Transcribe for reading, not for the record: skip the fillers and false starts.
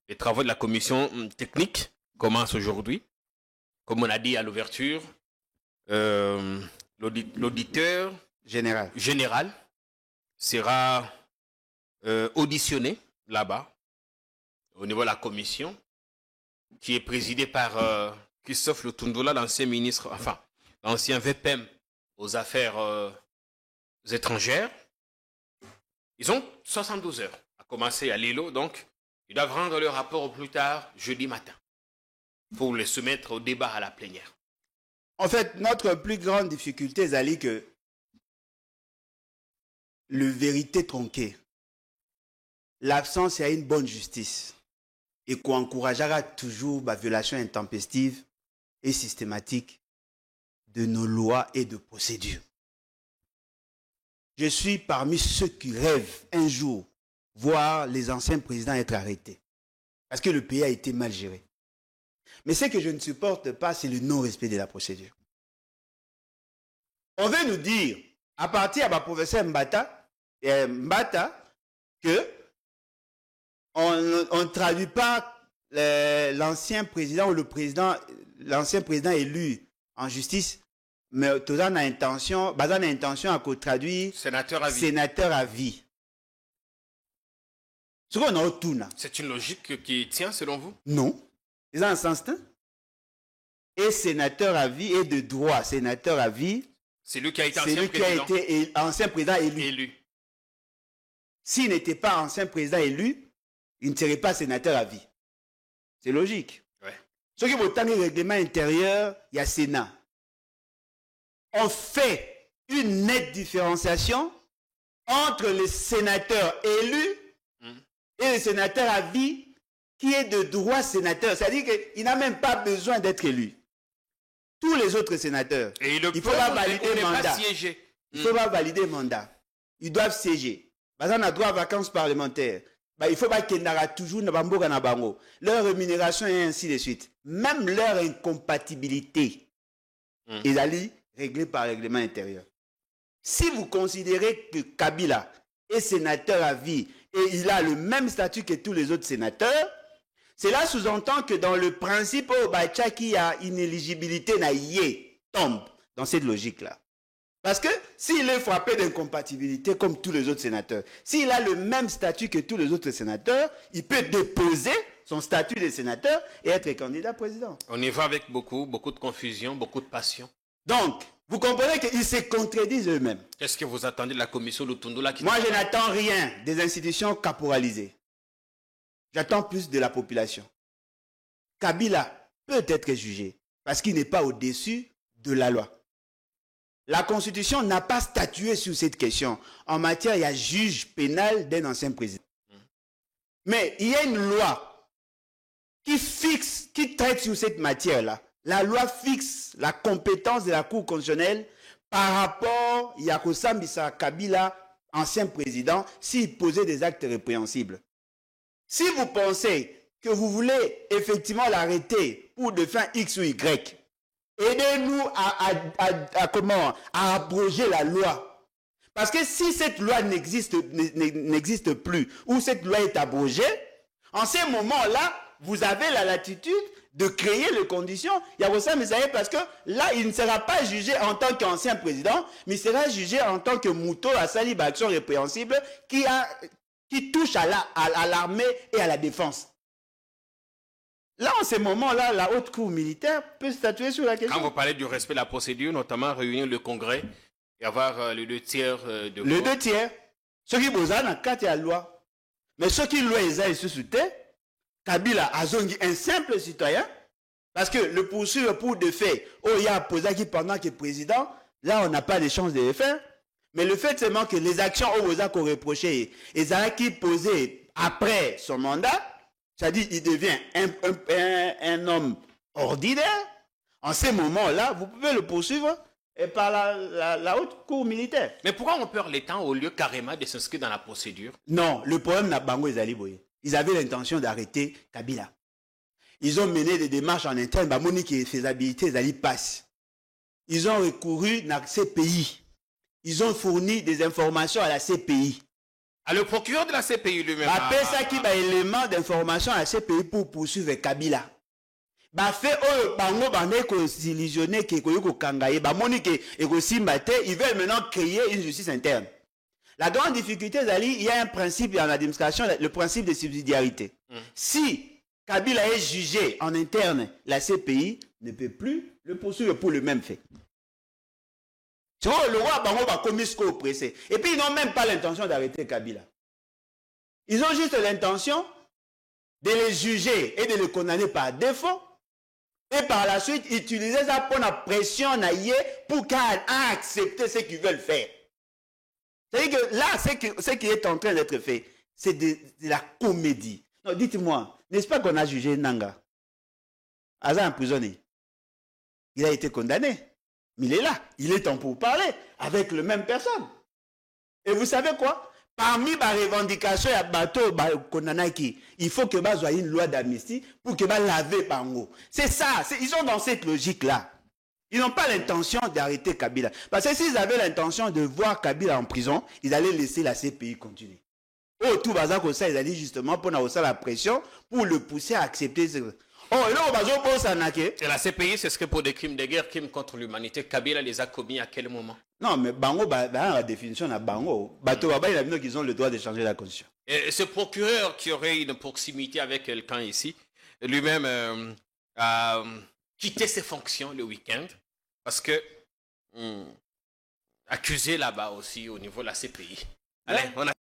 Les travaux de la commission technique commencent aujourd'hui. Comme on a dit à l'ouverture, l'auditeur général sera auditionné là-bas, au niveau de la commission, qui est présidée par Christophe Lutundula, l'ancien ministre, enfin, l'ancien VPM aux affaires étrangères. Ils ont 72 heures à commencer à Lilo, donc ils doivent rendre leur rapport au plus tard jeudi matin pour le soumettre au débat à la plénière. En fait, notre plus grande difficulté, c'est que le vérité tronqué, l'absence y a une bonne justice et qu'on encouragera toujours la violation intempestive et systématique de nos lois et de procédures. Je suis parmi ceux qui rêvent un jour voir les anciens présidents être arrêtés parce que le pays a été mal géré. Mais ce que je ne supporte pas, c'est le non-respect de la procédure. On veut nous dire, à partir de la professeur Mbata, que on ne traduit pas l'ancien président ou l'ancien président élu en justice, mais tout en intention à traduire sénateur à vie. Sénateur à vie. C'est une logique qui tient selon vous? Non. Ils ont un sens. Et sénateur à vie et de droit, sénateur à vie. C'est lui qui a été ancien président élu. S'il n'était pas ancien président élu, il ne serait pas sénateur à vie. C'est logique. Ouais. Ce qui est le règlement intérieur, il y a Sénat. On fait une nette différenciation entre les sénateurs élus et les sénateurs à vie qui est de droit sénateur. C'est-à-dire qu'il n'a même pas besoin d'être élu. Tous les autres sénateurs, il ne faut pas valider le mandat. Il ne faut pas valider le mandat. Ils doivent siéger. Parce qu'on a droit à vacances parlementaires. Il faut pas qu'il y ait toujours leur rémunération et ainsi de suite. Même leur incompatibilité est allée réglée par règlement intérieur. Si vous considérez que Kabila est sénateur à vie et il a le même statut que tous les autres sénateurs, cela sous-entend que dans le principe, qui a inéligibilité tombe dans cette logique-là. Parce que s'il est frappé d'incompatibilité comme tous les autres sénateurs, s'il a le même statut que tous les autres sénateurs, il peut déposer son statut de sénateur et être candidat président. On y va avec beaucoup de confusion, beaucoup de passion. Donc, vous comprenez qu'ils se contredisent eux-mêmes. Qu'est-ce que vous attendez de la commission Lutundula? Moi, je n'attends rien des institutions caporalisées. J'attends plus de la population. Kabila peut être jugé parce qu'il n'est pas au-dessus de la loi. La Constitution n'a pas statué sur cette question. En matière, il y a juge pénal d'un ancien président. Mais il y a une loi qui traite sur cette matière-là. La loi fixe la compétence de la Cour constitutionnelle par rapport à Yakosa Mbisa Kabila, ancien président, s'il posait des actes répréhensibles. Si vous pensez que vous voulez effectivement l'arrêter pour de fin X ou Y, aidez-nous à abroger la loi. Parce que si cette loi n'existe plus, ou cette loi est abrogée, en ce moment-là, vous avez la latitude de créer les conditions. Parce que là, il ne sera pas jugé en tant qu'ancien président, mais il sera jugé en tant que Mouto à Salib action répréhensible qui touche à l'armée et à la défense. Là, en ce moment-là, la haute cour militaire peut statuer sur la question. Quand vous parlez du respect de la procédure, notamment réunir le Congrès et avoir les 2 tiers de vote. Les 2 tiers. Ceux qui posent dans 4 la loi. Mais ceux qui loi ils se soutiennent, Kabila a un simple citoyen, parce que le poursuivre pour de faits, il y a posé qui pendant qu'il est président, là, on n'a pas de chance de le faire. Mais le fait seulement que les actions qu'on reprochait, et ça qui posé après son mandat, c'est-à-dire qu'il devient un homme ordinaire, en ce moment-là, vous pouvez le poursuivre par la haute cour militaire. Mais pourquoi on perd les temps au lieu carrément de s'inscrire dans la procédure? Non, le problème n'a pas été. Ils avaient l'intention d'arrêter Kabila. Ils ont mené des démarches en interne, Monique et faisabilité, ils passent. Ils ont recouru à la CPI. Ils ont fourni des informations à la CPI. Ah, le procureur de la CPI lui-même. Après ça, qui a élément d'information à la CPI pour poursuivre Kabila. Ba fait bango bande ko illusionné que ko kangaye ba moni que eko simbate, ils veulent maintenant créer une justice interne. La grande difficulté, Zali, il y a un principe en administration, le principe de subsidiarité. Si Kabila est jugé en interne, la CPI ne peut plus le poursuivre pour le même fait. Tu vois, le roi bango ba commis ko pressé. Et puis ils n'ont même pas l'intention d'arrêter Kabila. Ils ont juste l'intention de les juger et de les condamner par défaut. Et par la suite, utiliser ça pour la pression pour qu'ils acceptent ce qu'ils veulent faire. C'est-à-dire que là, ce qui est en train d'être fait, c'est de la comédie. Non, dites-moi, n'est-ce pas qu'on a jugé Nanga? Aza emprisonné. Il a été condamné. Mais il est là. Il est temps pour parler avec le même personne. Et vous savez quoi? Parmi les revendications, il faut que y ait une loi d'amnistie pour que laver Bango. C'est ça. Ils sont dans cette logique-là. Ils n'ont pas l'intention d'arrêter Kabila. Parce que s'ils avaient l'intention de voir Kabila en prison, ils allaient laisser la CPI continuer. Oh, tout bazar comme ça, ils allaient justement pour la pression, pour le pousser à accepter. Oh, et là, et la CPI, c'est ce que pour des crimes de guerre, crimes contre l'humanité, Kabila les a commis à quel moment? Non, mais Bango, la définition de Bango, ils ont le droit de changer la constitution. Et ce procureur qui aurait une proximité avec quelqu'un ici, lui-même a quitté ses fonctions le week-end parce que accusé là-bas aussi au niveau de la CPI. Allez, on a